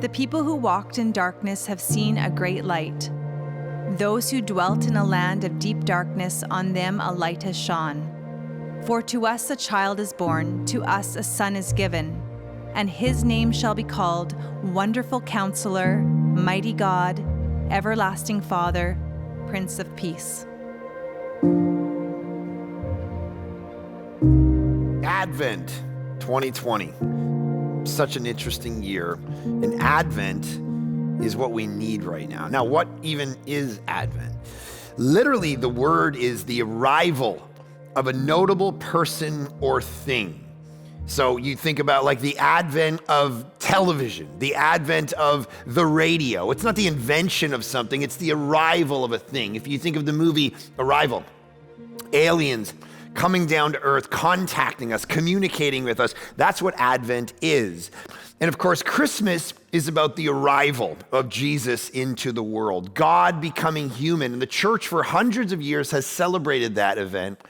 The people who walked in darkness have seen a great light. Those who dwelt in a land of deep darkness, on them a light has shone. For to us a child is born, to us a son is given, and his name shall be called Wonderful Counselor, Mighty God, Everlasting Father, Prince of Peace. Advent 2020. Such an interesting year. And Advent is what we need right now. Now, what even is Advent? Literally, the word is the arrival of a notable person or thing. So you think about like the advent of television, the advent of the radio. It's not the invention of something, it's the arrival of a thing. If you think of the movie Arrival, aliens coming down to earth, contacting us, communicating with us, that's what Advent is. And of course, Christmas is about the arrival of Jesus into the world, God becoming human. And the church for hundreds of years has celebrated that event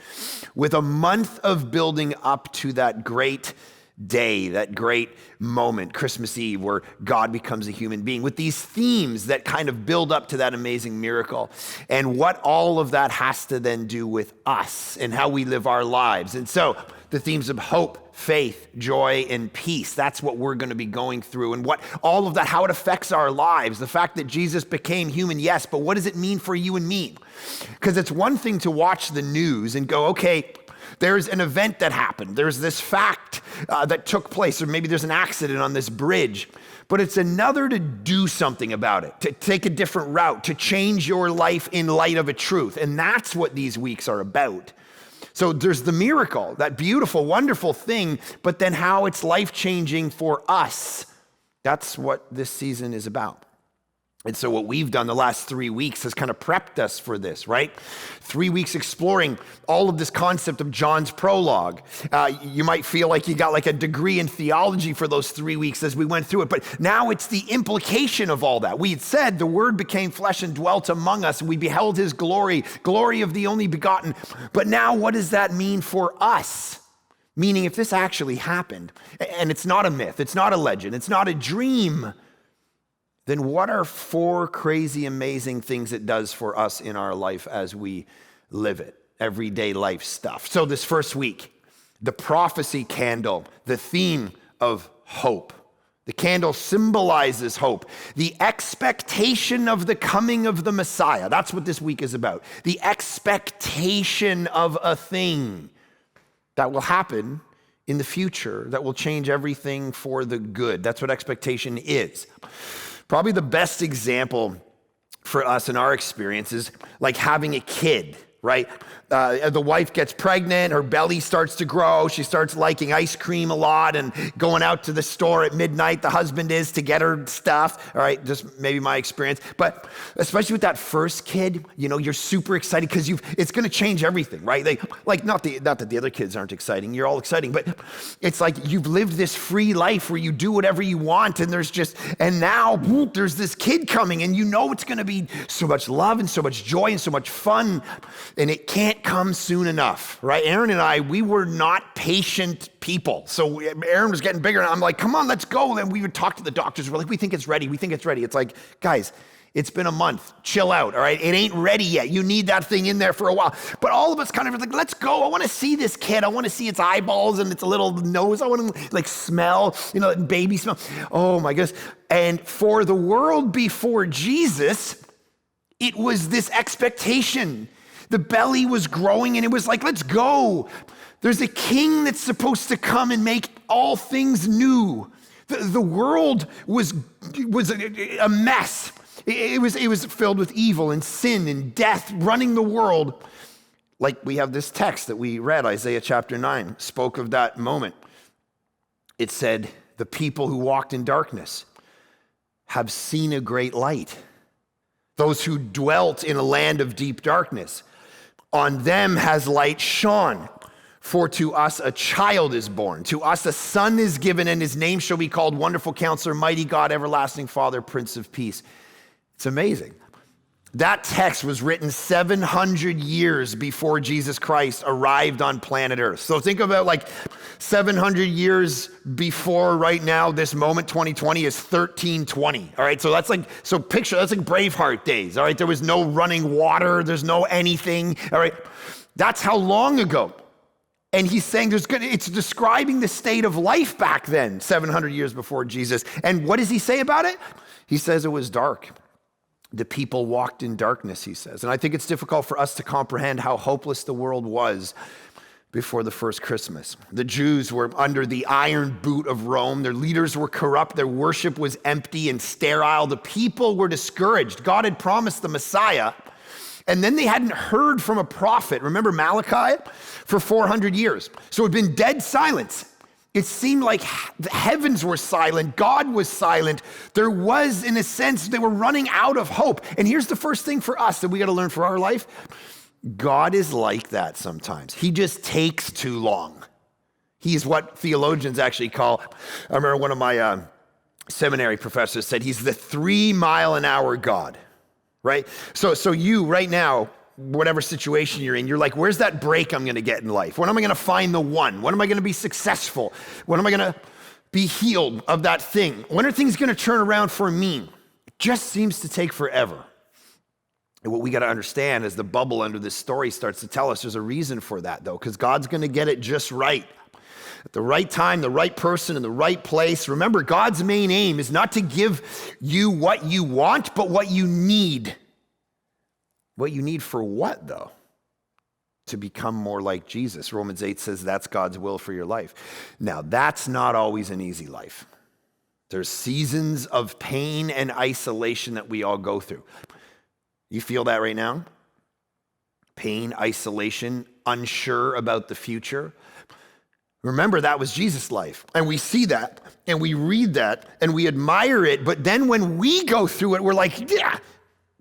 with a month of building up to that great day, that great moment, Christmas Eve, where God becomes a human being, with these themes that kind of build up to that amazing miracle, and what all of that has to then do with us and how we live our lives. And so the themes of hope, faith, joy, and peace, that's what we're going to be going through, and what all of that, how it affects our lives. The fact that Jesus became human, yes, but what does it mean for you and me? Because it's one thing to watch the news and go, okay, there's an event that happened. There's this fact that took place, or maybe there's an accident on this bridge. But it's another to do something about it, to take a different route, to change your life in light of a truth. And that's what these weeks are about. So there's the miracle, that beautiful, wonderful thing, but then how it's life-changing for us. That's what this season is about. And so what we've done the last 3 weeks has kind of prepped us for this, right? 3 weeks exploring all of this concept of John's prologue. You might feel like you got like a degree in theology for those 3 weeks as we went through it, but now it's the implication of all that. We had said the Word became flesh and dwelt among us, and we beheld His glory, glory of the only begotten. But now what does that mean for us? Meaning if this actually happened, and it's not a myth, it's not a legend, it's not a dream, then what are 4 crazy, amazing things it does for us in our life as we live it? Everyday life stuff. So this first week, the prophecy candle, the theme of hope. The candle symbolizes hope, the expectation of the coming of the Messiah. That's what this week is about. The expectation of a thing that will happen in the future, that will change everything for the good. That's what expectation is. Probably the best example for us in our experience is like having a kid, right? The wife gets pregnant, her belly starts to grow, she starts liking ice cream a lot and going out to the store at midnight, the husband is, to get her stuff, all right? Just maybe my experience. But especially with that first kid, you know, you're super excited because it's gonna change everything, right? Not that the other kids aren't exciting, you're all exciting, but it's like you've lived this free life where you do whatever you want, and now there's this kid coming, and you know it's gonna be so much love and so much joy and so much fun, and it can't come soon enough, right? Aaron and I, we were not patient people. So Aaron was getting bigger, and I'm like, come on, let's go. And we would talk to the doctors. We're like, we think it's ready. It's like, guys, it's been a month. Chill out, all right? It ain't ready yet. You need that thing in there for a while. But all of us kind of like, let's go. I want to see this kid. I want to see its eyeballs and its little nose. I want to like smell, that baby smell. Oh my goodness. And for the world before Jesus, it was this expectation. The belly was growing, and it was like, let's go. There's a king that's supposed to come and make all things new. The world was a mess. It was filled with evil and sin and death running the world. Like we have this text that we read, Isaiah chapter 9, spoke of that moment. It said, the people who walked in darkness have seen a great light. Those who dwelt in a land of deep darkness, on them has light shone. For to us a child is born, to us a son is given, and his name shall be called Wonderful Counselor, Mighty God, Everlasting Father, Prince of Peace. It's amazing. That text was written 700 years before Jesus Christ arrived on planet Earth. So think about like 700 years before right now, this moment, 2020 is 1320. All right, so that's like Braveheart days. All right, there was no running water, there's no anything. All right, that's how long ago. And he's saying it's describing the state of life back then, 700 years before Jesus. And what does he say about it? He says it was dark. The people walked in darkness, he says. And I think it's difficult for us to comprehend how hopeless the world was before the first Christmas. The Jews were under the iron boot of Rome. Their leaders were corrupt. Their worship was empty and sterile. The people were discouraged. God had promised the Messiah, and then they hadn't heard from a prophet. Remember Malachi? For 400 years. So it had been dead silence. It seemed like the heavens were silent. God was silent. There was, in a sense, they were running out of hope. And here's the first thing for us that we got to learn for our life. God is like that sometimes. He just takes too long. He's what theologians actually call, I remember one of my seminary professors said, he's the 3 mile an hour God, right? So you right now, whatever situation you're in, you're like, where's that break I'm going to get in life? When am I going to find the one? When am I going to be successful? When am I going to be healed of that thing? When are things going to turn around for me? It just seems to take forever. And what we got to understand is the bubble under this story starts to tell us there's a reason for that, though, because God's going to get it just right. At the right time, the right person, in the right place. Remember, God's main aim is not to give you what you want, but what you need. What you need for what, though? To become more like Jesus. Romans 8 says that's God's will for your life. Now, that's not always an easy life. There's seasons of pain and isolation that we all go through. You feel that right now? Pain, isolation, unsure about the future. Remember, that was Jesus' life. And we see that, and we read that, and we admire it. But then when we go through it, we're like, yeah,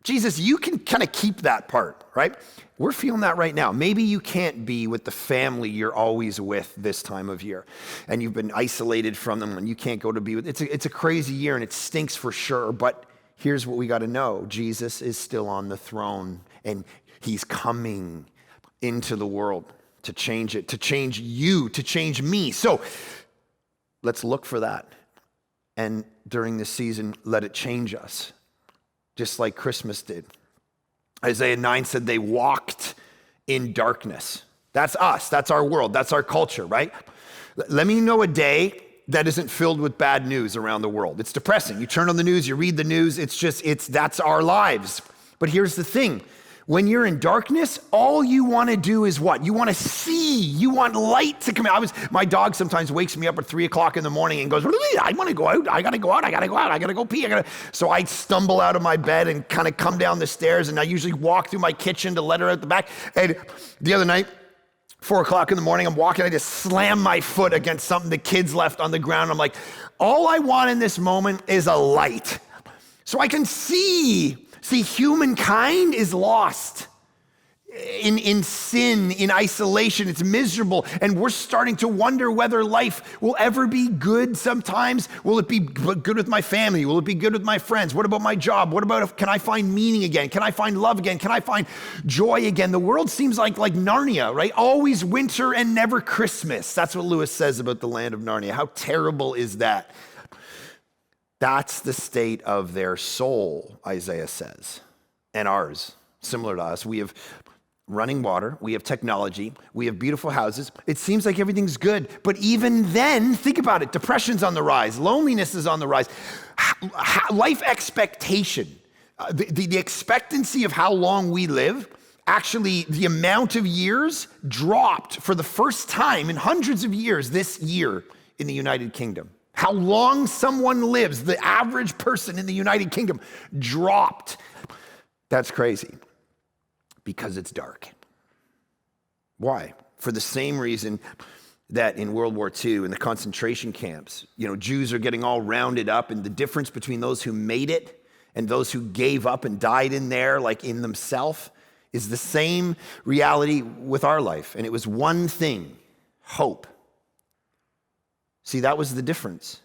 Jesus, you can kind of keep that part, right? We're feeling that right now. Maybe you can't be with the family you're always with this time of year, and you've been isolated from them, and you can't go to be with. It's a crazy year, and it stinks for sure, but here's what we got to know. Jesus is still on the throne, and he's coming into the world to change it, to change you, to change me. So let's look for that. And during this season, let it change us, just like Christmas did. Isaiah 9 said they walked in darkness. That's us. That's our world. That's our culture, right? Let me know a day that isn't filled with bad news around the world. It's depressing. You turn on the news, you read the news, that's our lives. But here's the thing. When you're in darkness, all you want to do is what? You want to see. You want light to come out. My dog sometimes wakes me up at 3 o'clock in the morning and goes, I want to go out. I got to go out. I got to go out. I got to go pee. So I stumble out of my bed and kind of come down the stairs, and I usually walk through my kitchen to let her out the back. And the other night, 4 o'clock in the morning, I'm walking, I just slam my foot against something the kids left on the ground. I'm like, all I want in this moment is a light. So I can see. See, humankind is lost in sin, in isolation. It's miserable. And we're starting to wonder whether life will ever be good sometimes. Will it be good with my family? Will it be good with my friends? What about my job? What about, can I find meaning again? Can I find love again? Can I find joy again? The world seems like Narnia, right? Always winter and never Christmas. That's what Lewis says about the land of Narnia. How terrible is that? That's the state of their soul, Isaiah says, and ours, similar to us. We have running water, we have technology, we have beautiful houses. It seems like everything's good, but even then, think about it, depression's on the rise, loneliness is on the rise, life expectation, the expectancy of how long we live, actually the amount of years dropped for the first time in hundreds of years this year in the United Kingdom. How long someone lives, the average person in the United Kingdom dropped. That's crazy because it's dark. Why? For the same reason that in World War II, in the concentration camps, Jews are getting all rounded up, and the difference between those who made it and those who gave up and died in there, like in themselves, is the same reality with our life. And it was one thing, hope. See, that was the difference.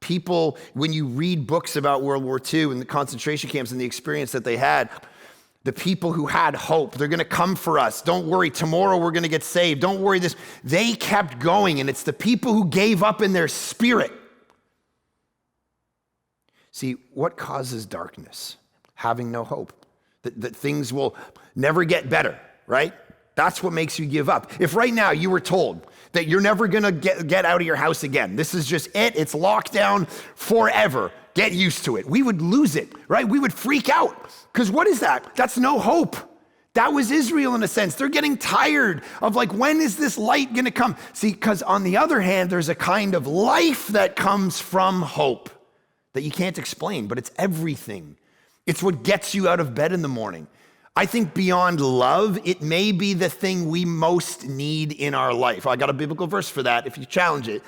People, when you read books about World War II and the concentration camps and the experience that they had, the people who had hope, they're gonna come for us. Don't worry, tomorrow we're gonna get saved. Don't worry this. They kept going, and it's the people who gave up in their spirit. See, what causes darkness? Having no hope. That things will never get better, right? That's what makes you give up. If right now you were told that you're never gonna get out of your house again, this is just it, it's locked down forever, get used to it, we would lose it, right? We would freak out. Because what is that? That's no hope. That was Israel in a sense. They're getting tired of like, when is this light gonna come? See, because on the other hand, there's a kind of life that comes from hope that you can't explain, but it's everything. It's what gets you out of bed in the morning. I think beyond love, it may be the thing we most need in our life. I got a biblical verse for that if you challenge it.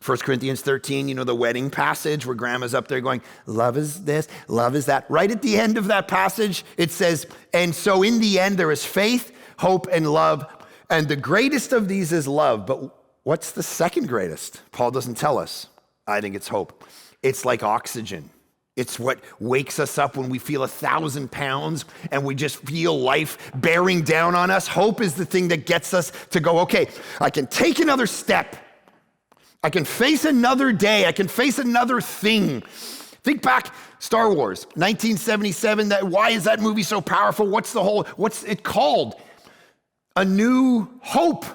1 Corinthians 13, you know, the wedding passage where grandma's up there going, love is this, love is that. Right at the end of that passage, it says, and so in the end, there is faith, hope, and love. And the greatest of these is love. But what's the second greatest? Paul doesn't tell us. I think it's hope. It's like oxygen. It's what wakes us up when we feel 1,000 pounds and we just feel life bearing down on us. Hope is the thing that gets us to go, okay, I can take another step. I can face another day. I can face another thing. Think back, Star Wars, 1977. Why is that movie so powerful? What's it called? A New Hope,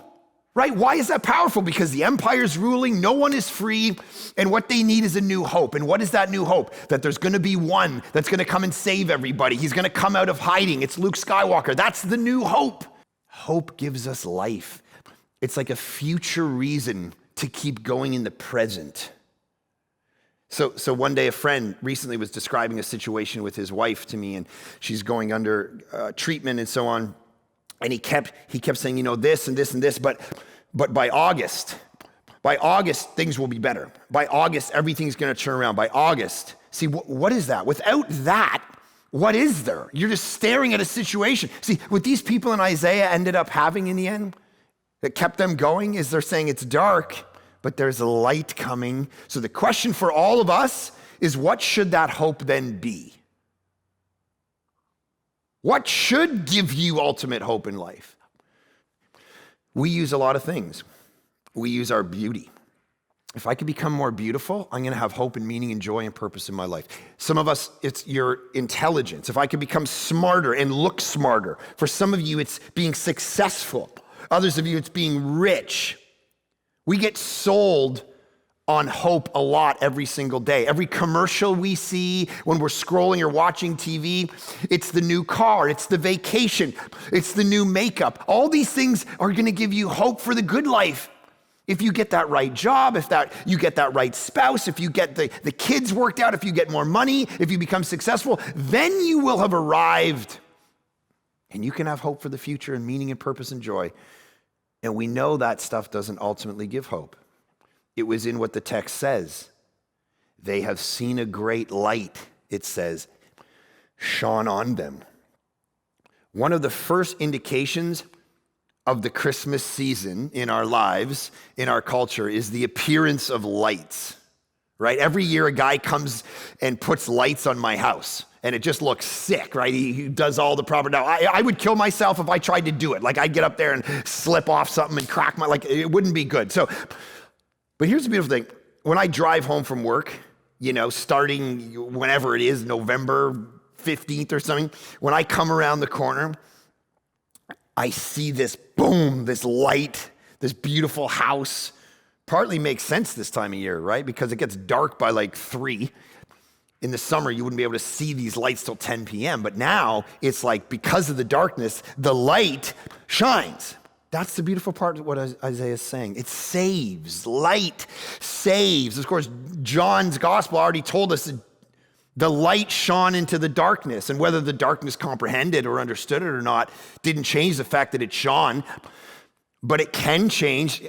right? Why is that powerful? Because the empire's ruling, no one is free, and what they need is a new hope. And what is that new hope? That there's gonna be one that's gonna come and save everybody. He's gonna come out of hiding. It's Luke Skywalker. That's the new hope. Hope gives us life. It's like a future reason to keep going in the present. So one day a friend recently was describing a situation with his wife to me, and she's going under treatment and so on. And he kept saying, you know, this and this and this, but by August, things will be better. By August, everything's gonna turn around. By August, see, what is that? Without that, what is there? You're just staring at a situation. See, what these people in Isaiah ended up having in the end, that kept them going, is they're saying it's dark, but there's a light coming. So the question for all of us is, what should that hope then be? What should give you ultimate hope in life? We use a lot of things. We use our beauty. If I could become more beautiful, I'm gonna have hope and meaning and joy and purpose in my life. Some of us, it's your intelligence. If I could become smarter and look smarter. For some of you, it's being successful. Others of you, it's being rich. We get sold on hope a lot every single day. Every commercial we see when we're scrolling or watching TV, it's the new car, it's the vacation, it's the new makeup. All these things are gonna give you hope for the good life. If you get that right job, you get that right spouse, if you get the kids worked out, if you get more money, if you become successful, then you will have arrived. And you can have hope for the future and meaning and purpose and joy. And we know that stuff doesn't ultimately give hope. It was in what the text says. They have seen a great light, it says, shone on them. One of the first indications of the Christmas season in our lives, in our culture, is the appearance of lights, right? Every year a guy comes and puts lights on my house. And it just looks sick, right? He does all the proper. Now, I would kill myself if I tried to do it. Like, I'd get up there and slip off something and crack it wouldn't be good. So, but here's the beautiful thing. When I drive home from work, you know, starting whenever it is, November 15th or something, when I come around the corner, I see this boom, this light, this beautiful house. Partly makes sense this time of year, right? Because it gets dark by like 3. In the summer, you wouldn't be able to see these lights till 10 p.m. But now it's like, because of the darkness, the light shines. That's the beautiful part of what Isaiah is saying. It saves. Light saves. Of course, John's gospel already told us that the light shone into the darkness, and whether the darkness comprehended or understood it or not didn't change the fact that it shone, but it can change.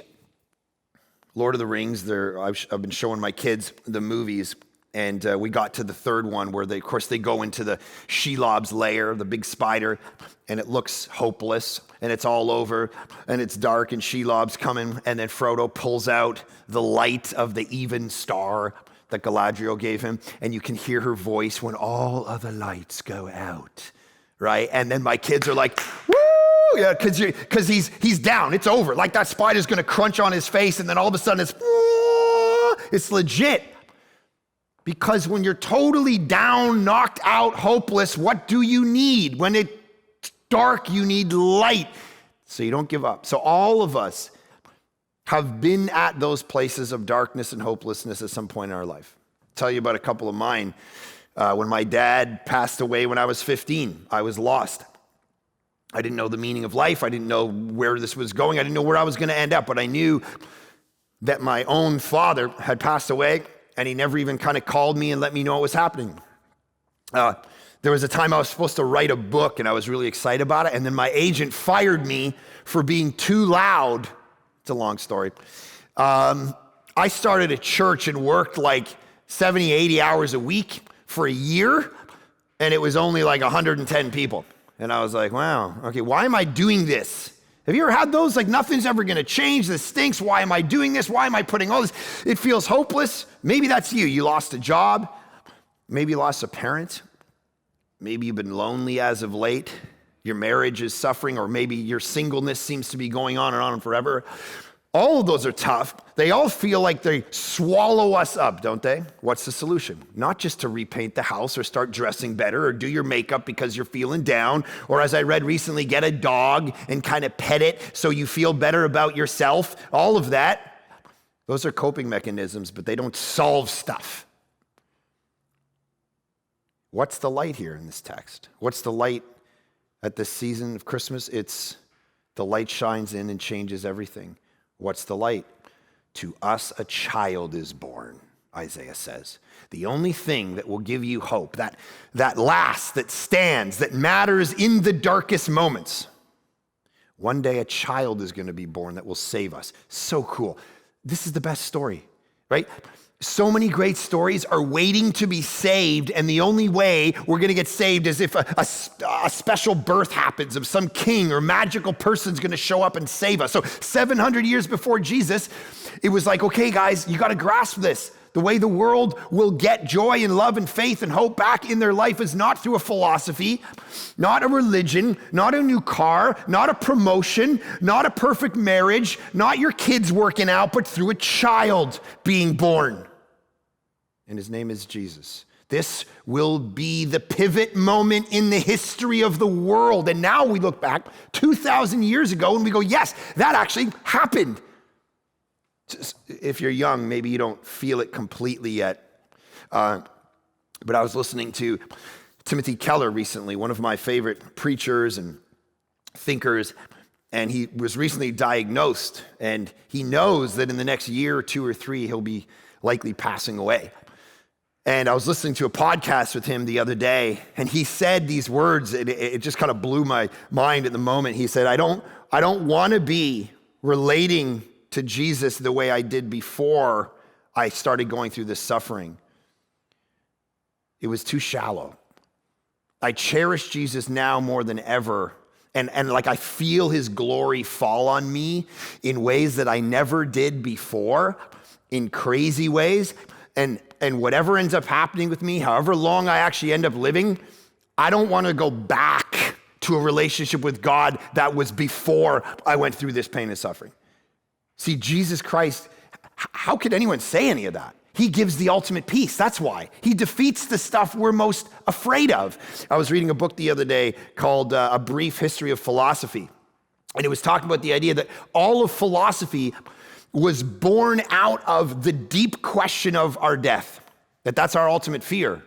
Lord of the Rings, I've been showing my kids the movies. And we got to the third one where of course they go into the Shelob's lair, the big spider, and it looks hopeless, and it's all over, and it's dark, and Shelob's coming, and then Frodo pulls out the light of the even star that Galadriel gave him, and you can hear her voice when all other lights go out, right? And then my kids are like, woo! Yeah, because he's down, it's over. Like that spider's gonna crunch on his face, and then all of a sudden it's legit. Because when you're totally down, knocked out, hopeless, what do you need? When it's dark, you need light. So you don't give up. So all of us have been at those places of darkness and hopelessness at some point in our life. I'll tell you about a couple of mine. When my dad passed away when I was 15, I was lost. I didn't know the meaning of life. I didn't know where this was going. I didn't know where I was going to end up. But I knew that my own father had passed away, and he never even kind of called me and let me know what was happening. There was a time I was supposed to write a book, and I was really excited about it, and then my agent fired me for being too loud. It's a long story. I started a church and worked like 70, 80 hours a week for a year, and it was only like 110 people. And I was like, wow, okay, why am I doing this? Have you ever had those? Like, nothing's ever gonna change, this stinks, why am I doing this? Why am I putting all this? It feels hopeless. Maybe that's you. You lost a job, maybe you lost a parent, maybe you've been lonely as of late, your marriage is suffering, or maybe your singleness seems to be going on and on forever. All of those are tough. They all feel like they swallow us up, don't they? What's the solution? Not just to repaint the house or start dressing better or do your makeup because you're feeling down, or as I read recently, get a dog and kind of pet it so you feel better about yourself. All of that, those are coping mechanisms, but they don't solve stuff. What's the light here in this text? What's the light at this season of Christmas? It's the light shines in and changes everything. What's the light? To us a child is born, Isaiah says. The only thing that will give you hope, that lasts, that stands, that matters in the darkest moments. One day a child is going to be born that will save us. So cool. This is the best story, right? So many great stories are waiting to be saved, and the only way we're going to get saved is if a special birth happens of some king or magical person's going to show up and save us. So 700 years before Jesus, it was like, okay, guys, you got to grasp this. The way the world will get joy and love and faith and hope back in their life is not through a philosophy, not a religion, not a new car, not a promotion, not a perfect marriage, not your kids working out, but through a child being born. And his name is Jesus. This will be the pivot moment in the history of the world. And now we look back 2,000 years ago and we go, yes, that actually happened. If you're young, maybe you don't feel it completely yet. But I was listening to Timothy Keller recently, one of my favorite preachers and thinkers, and he was recently diagnosed, and he knows that in the next year or two or three, he'll be likely passing away. And I was listening to a podcast with him the other day, and he said these words, and it just kind of blew my mind at the moment. He said, I don't want to be relating to Jesus the way I did before I started going through this suffering. It was too shallow. I cherish Jesus now more than ever. And like I feel his glory fall on me in ways that I never did before, in crazy ways. And whatever ends up happening with me, however long I actually end up living, I don't want to go back to a relationship with God that was before I went through this pain and suffering. See, Jesus Christ, how could anyone say any of that? He gives the ultimate peace. That's why. He defeats the stuff we're most afraid of. I was reading a book the other day called A Brief History of Philosophy. And it was talking about the idea that all of philosophy was born out of the deep question of our death, that's our ultimate fear.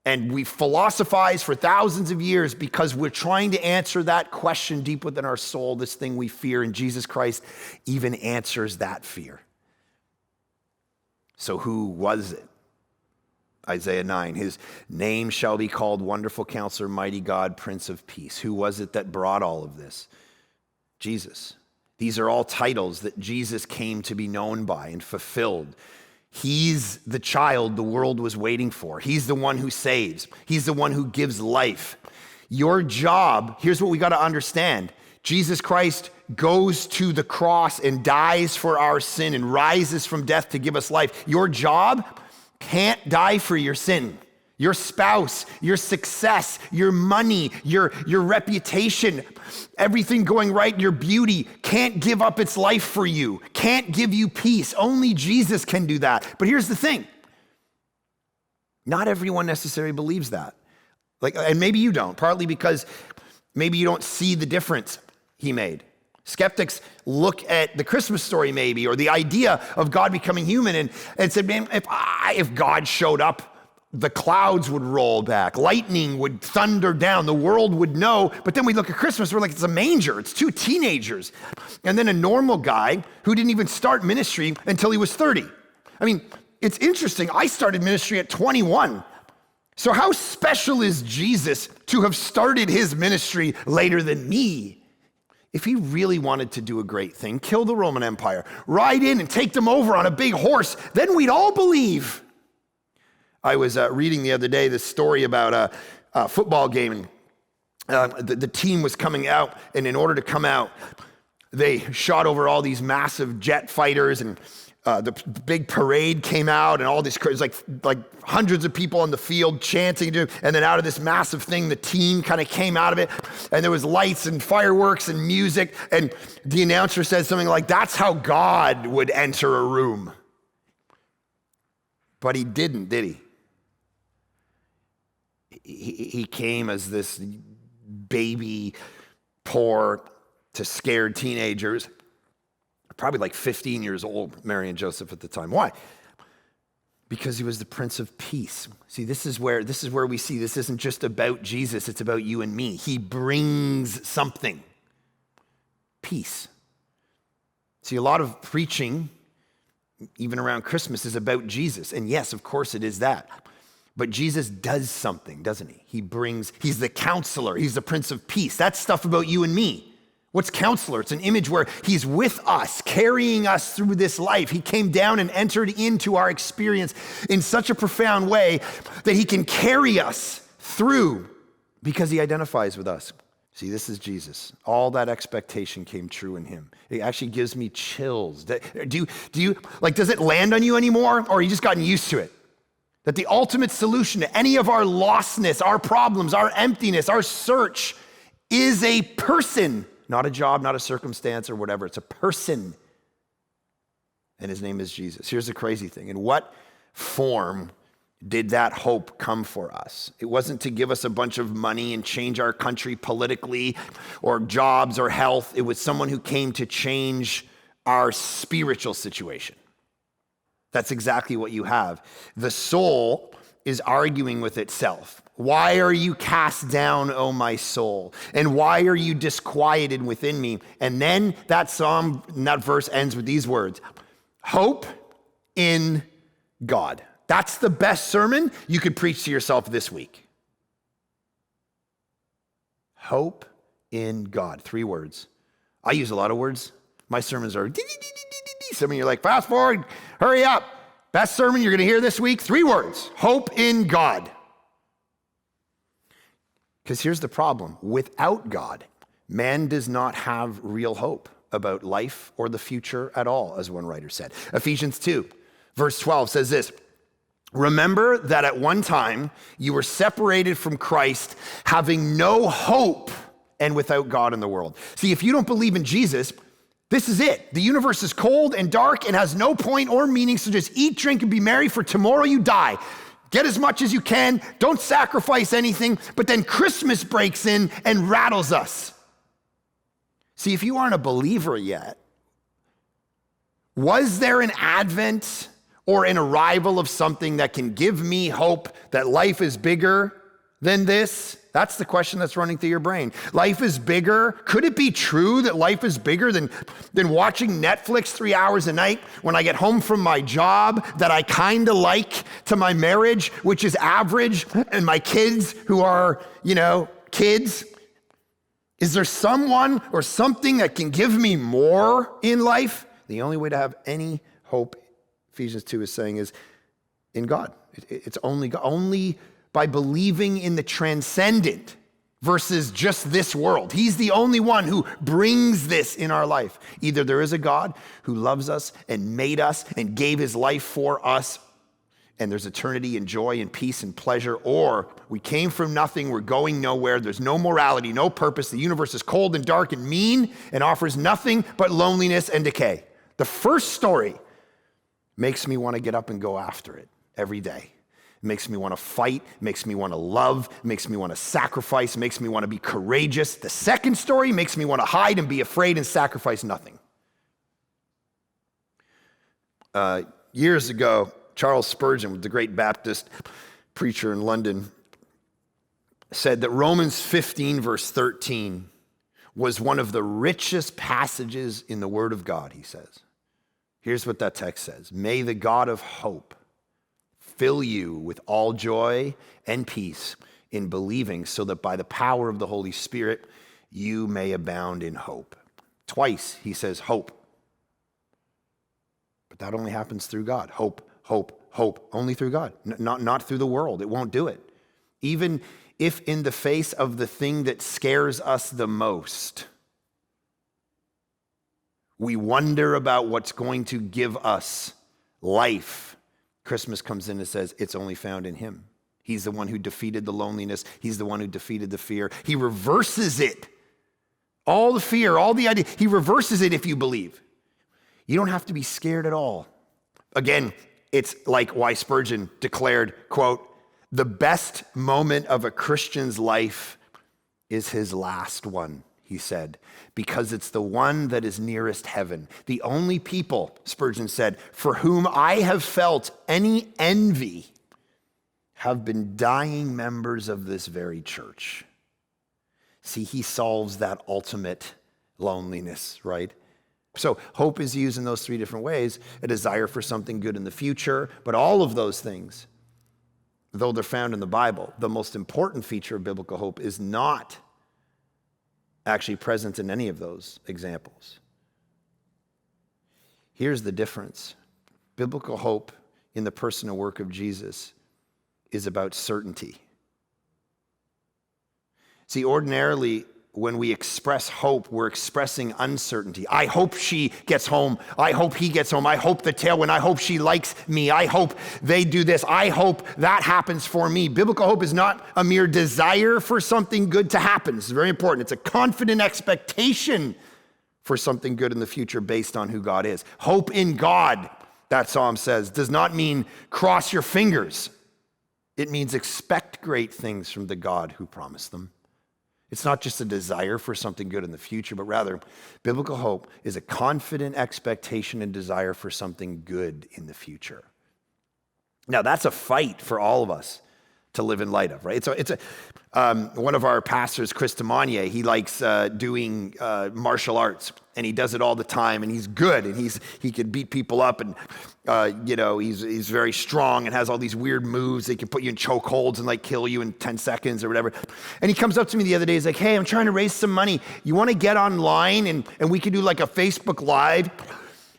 And we philosophize for thousands of years because we're trying to answer that question deep within our soul, this thing we fear, and Jesus Christ even answers that fear. So who was it? Isaiah 9, his name shall be called Wonderful Counselor, Mighty God, Prince of Peace. Who was it that brought all of this? Jesus. These are all titles that Jesus came to be known by and fulfilled. He's the child the world was waiting for. He's the one who saves. He's the one who gives life. Your job, here's what we got to understand. Jesus Christ goes to the cross and dies for our sin and rises from death to give us life. Your job can't die for your sin. Your spouse, your success, your money, your reputation, everything going right, your beauty can't give up its life for you, can't give you peace. Only Jesus can do that. But here's the thing. Not everyone necessarily believes that. And maybe you don't, partly because maybe you don't see the difference he made. Skeptics look at the Christmas story maybe, or the idea of God becoming human and said, man, if God showed up, the clouds would roll back, lightning would thunder down, the world would know. But then we look at Christmas, we're like, it's a manger, it's two teenagers. And then a normal guy who didn't even start ministry until he was 30. I mean, it's interesting, I started ministry at 21. So how special is Jesus to have started his ministry later than me? If he really wanted to do a great thing, kill the Roman Empire, ride in and take them over on a big horse, then we'd all believe. I was reading the other day this story about a football game, and the team was coming out, and in order to come out, they shot over all these massive jet fighters, and the big parade came out, and all this, it was like hundreds of people on the field chanting, and then out of this massive thing, the team kind of came out of it, and there was lights and fireworks and music, and the announcer said something like, that's how God would enter a room. But he didn't, did he? He came as this baby, poor to scared teenagers, probably like 15 years old, Mary and Joseph at the time. Why? Because he was the Prince of Peace. See, this is where we see this isn't just about Jesus, it's about you and me. He brings something. Peace. See, a lot of preaching, even around Christmas, is about Jesus. And yes, of course it is that. But Jesus does something, doesn't he? He's the counselor. He's the Prince of Peace. That's stuff about you and me. What's counselor? It's an image where he's with us, carrying us through this life. He came down and entered into our experience in such a profound way that he can carry us through because he identifies with us. See, this is Jesus. All that expectation came true in him. It actually gives me chills. Does it land on you anymore, or have you just gotten used to it? That the ultimate solution to any of our lostness, our problems, our emptiness, our search is a person, not a job, not a circumstance or whatever. It's a person. And his name is Jesus. Here's the crazy thing. In what form did that hope come for us? It wasn't to give us a bunch of money and change our country politically or jobs or health. It was someone who came to change our spiritual situation. That's exactly what you have. The soul is arguing with itself. Why are you cast down, O my soul? And why are you disquieted within me? And then that verse ends with these words: hope in God. That's the best sermon you could preach to yourself this week. Hope in God. 3 words. I use a lot of words. My sermons are some of you are like, fast forward, hurry up. Best sermon you're going to hear this week, 3 words: hope in God. Because here's the problem. Without God, man does not have real hope about life or the future at all, as one writer said. Ephesians 2, verse 12 says this: remember that at one time you were separated from Christ, having no hope and without God in the world. See, if you don't believe in Jesus, this is it. The universe is cold and dark and has no point or meaning, so just eat, drink, and be merry, for tomorrow you die. Get as much as you can. Don't sacrifice anything. But then Christmas breaks in and rattles us. See, if you aren't a believer yet, was there an advent or an arrival of something that can give me hope that life is bigger than this? That's the question that's running through your brain. Life is bigger. Could it be true that life is bigger than watching Netflix 3 hours a night when I get home from my job that I kind of like, to my marriage, which is average, and my kids who are, kids? Is there someone or something that can give me more in life? The only way to have any hope Ephesians 2 is saying is in God. It's only God. Only by believing in the transcendent versus just this world. He's the only one who brings this in our life. Either there is a God who loves us and made us and gave his life for us, and there's eternity and joy and peace and pleasure, or we came from nothing, we're going nowhere, there's no morality, no purpose, the universe is cold and dark and mean and offers nothing but loneliness and decay. The first story makes me want to get up and go after it every day. It makes me want to fight, makes me want to love, makes me want to sacrifice, makes me want to be courageous. The second story makes me want to hide and be afraid and sacrifice nothing. Years ago, Charles Spurgeon, the great Baptist preacher in London, said that Romans 15, verse 13, was one of the richest passages in the Word of God, he says. Here's what that text says. May the God of hope fill you with all joy and peace in believing, so that by the power of the Holy Spirit, you may abound in hope. Twice he says hope. But that only happens through God. Hope, hope, hope, only through God, not through the world. It won't do it. Even if in the face of the thing that scares us the most, we wonder about what's going to give us life, Christmas comes in and says it's only found in him. He's the one who defeated the loneliness. He's the one who defeated the fear. He reverses it. All the fear, all the idea, he reverses it if you believe. You don't have to be scared at all. Again, it's like why Spurgeon declared, quote, the best moment of a Christian's life is his last one, he said, because it's the one that is nearest heaven. The only people, Spurgeon said, for whom I have felt any envy have been dying members of this very church. See, he solves that ultimate loneliness, right? So hope is used in those three different ways, a desire for something good in the future, but all of those things, though they're found in the Bible, the most important feature of biblical hope is not actually present in any of those examples. Here's the difference. Biblical hope in the person and work of Jesus is about certainty. See, ordinarily, when we express hope, we're expressing uncertainty. I hope she gets home. I hope he gets home. I hope the tailwind. I hope she likes me. I hope they do this. I hope that happens for me. Biblical hope is not a mere desire for something good to happen. This is very important. It's a confident expectation for something good in the future based on who God is. Hope in God, that psalm says, does not mean cross your fingers. It means expect great things from the God who promised them. It's not just a desire for something good in the future, but rather, biblical hope is a confident expectation and desire for something good in the future. Now, that's a fight for all of us to live in light of, right? One of our pastors, Chris Demonier, he likes doing martial arts, and he does it all the time, and he's good, and he can beat people up, and he's very strong and has all these weird moves. They can put you in chokeholds and like kill you in 10 seconds or whatever. And he comes up to me the other day, he's like, hey, I'm trying to raise some money. You want to get online and we can do like a Facebook Live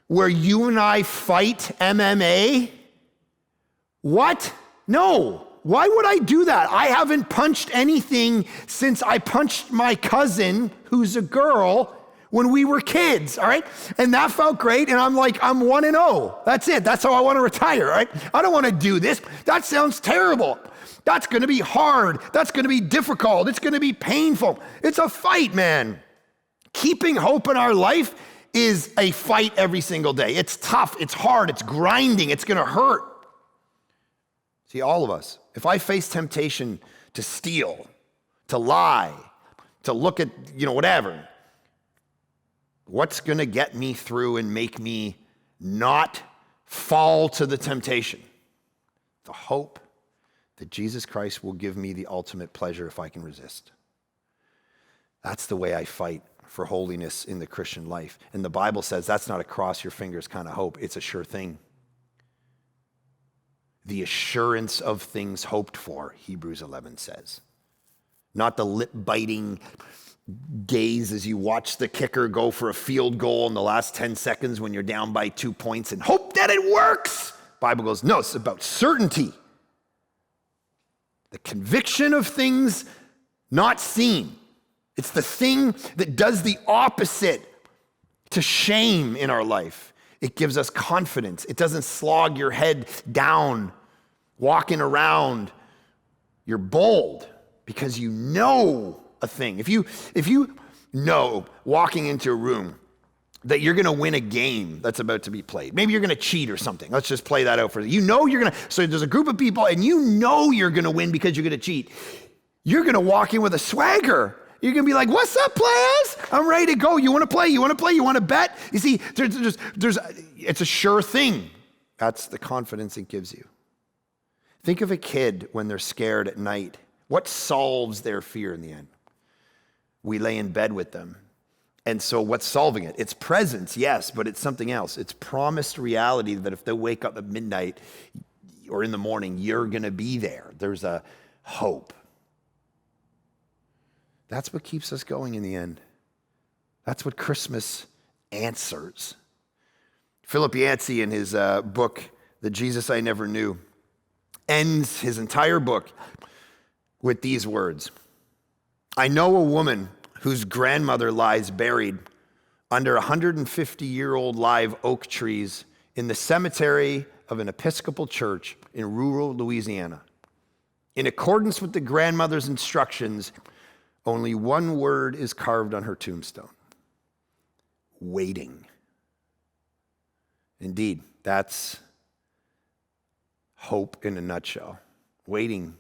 where you and I fight MMA? What? No. Why would I do that? I haven't punched anything since I punched my cousin, who's a girl, when we were kids, all right? And that felt great, and I'm like, I'm 1-0. That's it. That's how I want to retire, right? I don't want to do this. That sounds terrible. That's going to be hard. That's going to be difficult. It's going to be painful. It's a fight, man. Keeping hope in our life is a fight every single day. It's tough. It's hard. It's grinding. It's going to hurt. See, all of us, if I face temptation to steal, to lie, to look at, whatever, what's going to get me through and make me not fall to the temptation? The hope that Jesus Christ will give me the ultimate pleasure if I can resist. That's the way I fight for holiness in the Christian life. And the Bible says that's not a cross your fingers kind of hope. It's a sure thing. The assurance of things hoped for, Hebrews 11 says. Not the lip-biting, gaze as you watch the kicker go for a field goal in the last 10 seconds when you're down by 2 points and hope that it works. Bible goes, no, it's about certainty. The conviction of things not seen. It's the thing that does the opposite to shame in our life. It gives us confidence. It doesn't slog your head down, walking around. You're bold because you know a thing. If you know walking into a room that you're going to win a game that's about to be played, maybe you're going to cheat or something. Let's just play that out for you. You know you're going to, so there's a group of people and you know you're going to win because you're going to cheat. You're going to walk in with a swagger. You're going to be like, what's up, players? I'm ready to go. You want to play? You want to play? You want to bet? You see, it's a sure thing. That's the confidence it gives you. Think of a kid when they're scared at night. What solves their fear in the end? We lay in bed with them. And so what's solving it? It's presence, yes, but it's something else. It's promised reality that if they wake up at midnight or in the morning, you're going to be there. There's a hope. That's what keeps us going in the end. That's what Christmas answers. Philip Yancey, in his book, The Jesus I Never Knew, ends his entire book with these words. I know a woman whose grandmother lies buried under 150-year-old live oak trees in the cemetery of an Episcopal church in rural Louisiana. In accordance with the grandmother's instructions, only one word is carved on her tombstone: waiting. Indeed, that's hope in a nutshell. Waiting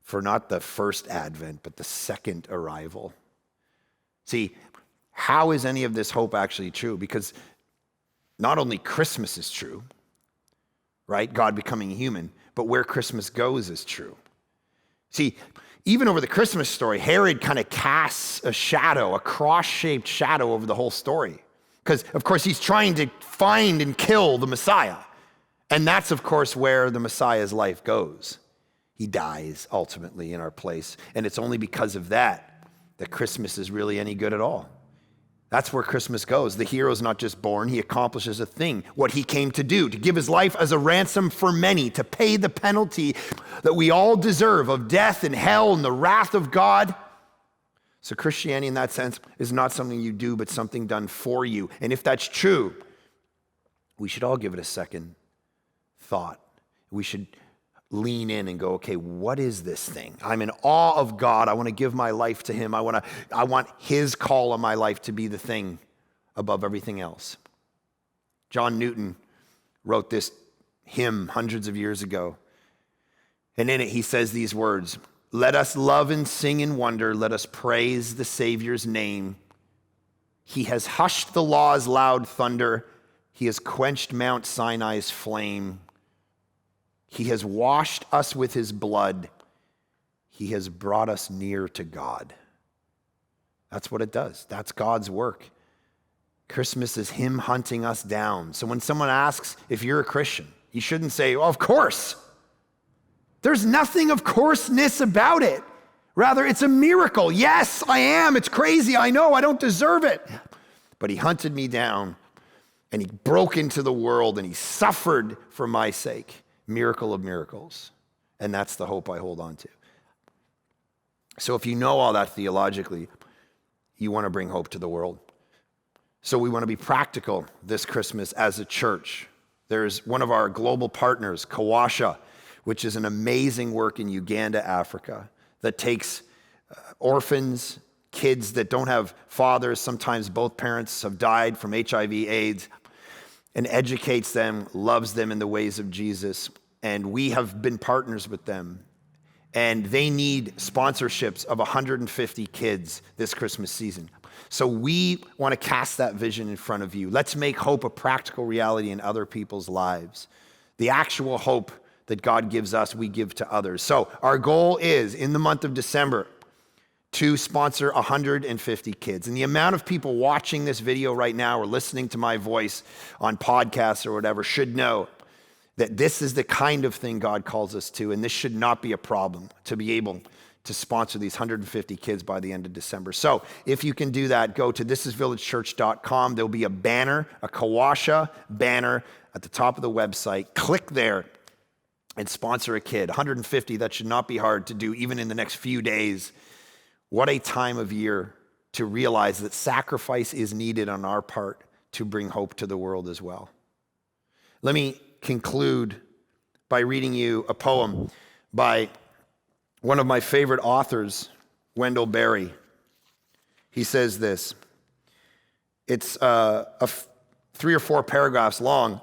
for not the first advent, but the second arrival. See, how is any of this hope actually true? Because not only Christmas is true, right? God becoming human, but where Christmas goes is true. See, even over the Christmas story, Herod kind of casts a shadow, a cross-shaped shadow over the whole story. Because, of course, he's trying to find and kill the Messiah. And that's, of course, where the Messiah's life goes. He dies ultimately in our place. And it's only because of that Christmas is really any good at all. That's where Christmas goes. The hero's not just born, he accomplishes a thing, what he came to do, to give his life as a ransom for many, to pay the penalty that we all deserve of death and hell and the wrath of God. So Christianity in that sense is not something you do, but something done for you. And if that's true, we should all give it a second thought. We should lean in and go, okay, what is this thing? I'm in awe of God. I want to give my life to him. I want his call on my life to be the thing above everything else. John Newton wrote this hymn hundreds of years ago. And in it, he says these words: let us love and sing and wonder. Let us praise the Savior's name. He has hushed the law's loud thunder. He has quenched Mount Sinai's flame. He has washed us with his blood. He has brought us near to God. That's what it does. That's God's work. Christmas is him hunting us down. So when someone asks if you're a Christian, you shouldn't say, well, of course. There's nothing of courseness about it. Rather, it's a miracle. Yes, I am. It's crazy. I know. I don't deserve it. But he hunted me down and he broke into the world and he suffered for my sake. Miracle of miracles. And that's the hope I hold on to. So if you know all that theologically, you want to bring hope to the world. So we want to be practical this Christmas as a church. There's one of our global partners, Kawasha, which is an amazing work in Uganda, Africa, that takes orphans, kids that don't have fathers, sometimes both parents have died from HIV, AIDS, and educates them, loves them in the ways of Jesus. And we have been partners with them. And they need sponsorships of 150 kids this Christmas season. So we want to cast that vision in front of you. Let's make hope a practical reality in other people's lives. The actual hope that God gives us, we give to others. So our goal is, in the month of December, to sponsor 150 kids. And the amount of people watching this video right now or listening to my voice on podcasts or whatever should know that this is the kind of thing God calls us to, and this should not be a problem to be able to sponsor these 150 kids by the end of December. So if you can do that, go to thisisvillagechurch.com. There'll be a banner, a Kawasha banner at the top of the website. Click there and sponsor a kid. 150, that should not be hard to do even in the next few days. What a time of year to realize that sacrifice is needed on our part to bring hope to the world as well. Let me conclude by reading you a poem by one of my favorite authors, Wendell Berry. He says this. It's 3 or 4 paragraphs long,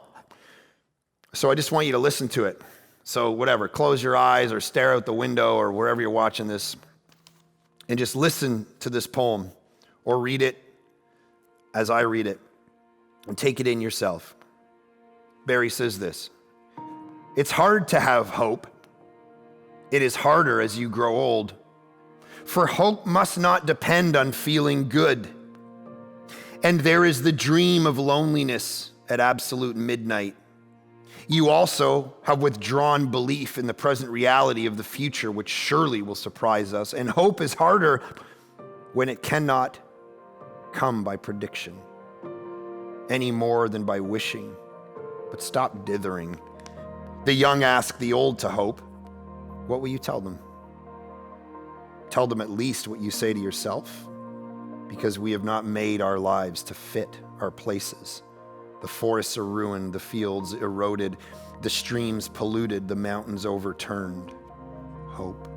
so I just want you to listen to it. So whatever, close your eyes or stare out the window or wherever you're watching this and just listen to this poem or read it as I read it and take it in yourself. Berry says this. It's hard to have hope. It is harder as you grow old. For hope must not depend on feeling good. And there is the dream of loneliness at absolute midnight. You also have withdrawn belief in the present reality of the future, which surely will surprise us. And hope is harder when it cannot come by prediction any more than by wishing. But stop dithering. The young ask the old to hope. What will you tell them? Tell them at least what you say to yourself, because we have not made our lives to fit our places. The forests are ruined, the fields eroded, the streams polluted, the mountains overturned. Hope.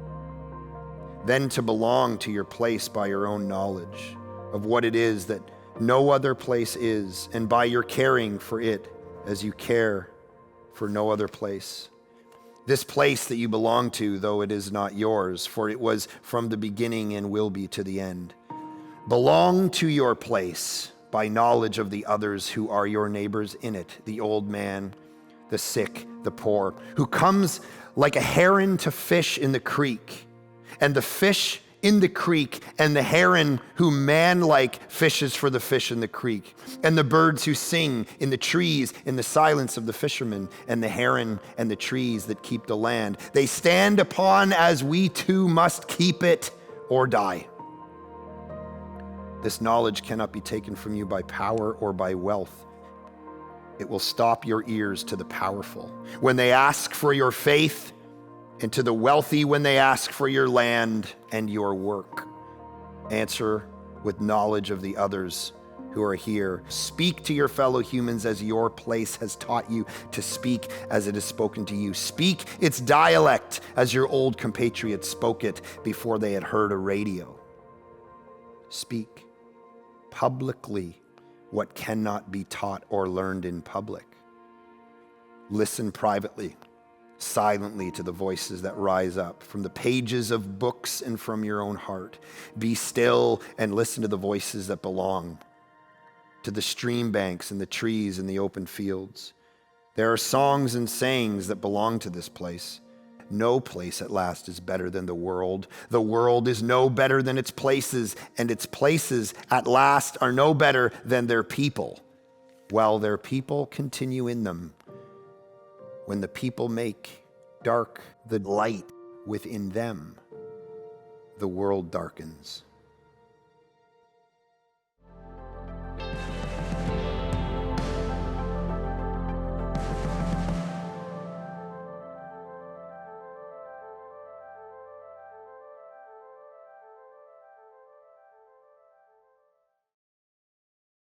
Then to belong to your place by your own knowledge of what it is that no other place is, and by your caring for it as you care for no other place. This place that you belong to, though it is not yours, for it was from the beginning and will be to the end. Belong to your place by knowledge of the others who are your neighbors in it, the old man, the sick, the poor, who comes like a heron to fish in the creek, and the fish in the creek, and the heron who man-like fishes for the fish in the creek, and the birds who sing in the trees in the silence of the fishermen, and the heron and the trees that keep the land. They stand upon as we too must keep it or die. This knowledge cannot be taken from you by power or by wealth. It will stop your ears to the powerful when they ask for your faith, and to the wealthy when they ask for your land and your work. Answer with knowledge of the others who are here. Speak to your fellow humans as your place has taught you to speak, as it is spoken to you. Speak its dialect as your old compatriots spoke it before they had heard a radio. Speak publicly what cannot be taught or learned in public. Listen privately, silently to the voices that rise up from the pages of books and from your own heart. Be still and listen to the voices that belong to the stream banks and the trees and the open fields. There are songs and sayings that belong to this place. No place at last is better than the world. The world is no better than its places, and its places at last are no better than their people, while their people continue in them. When the people make dark the light within them, the world darkens.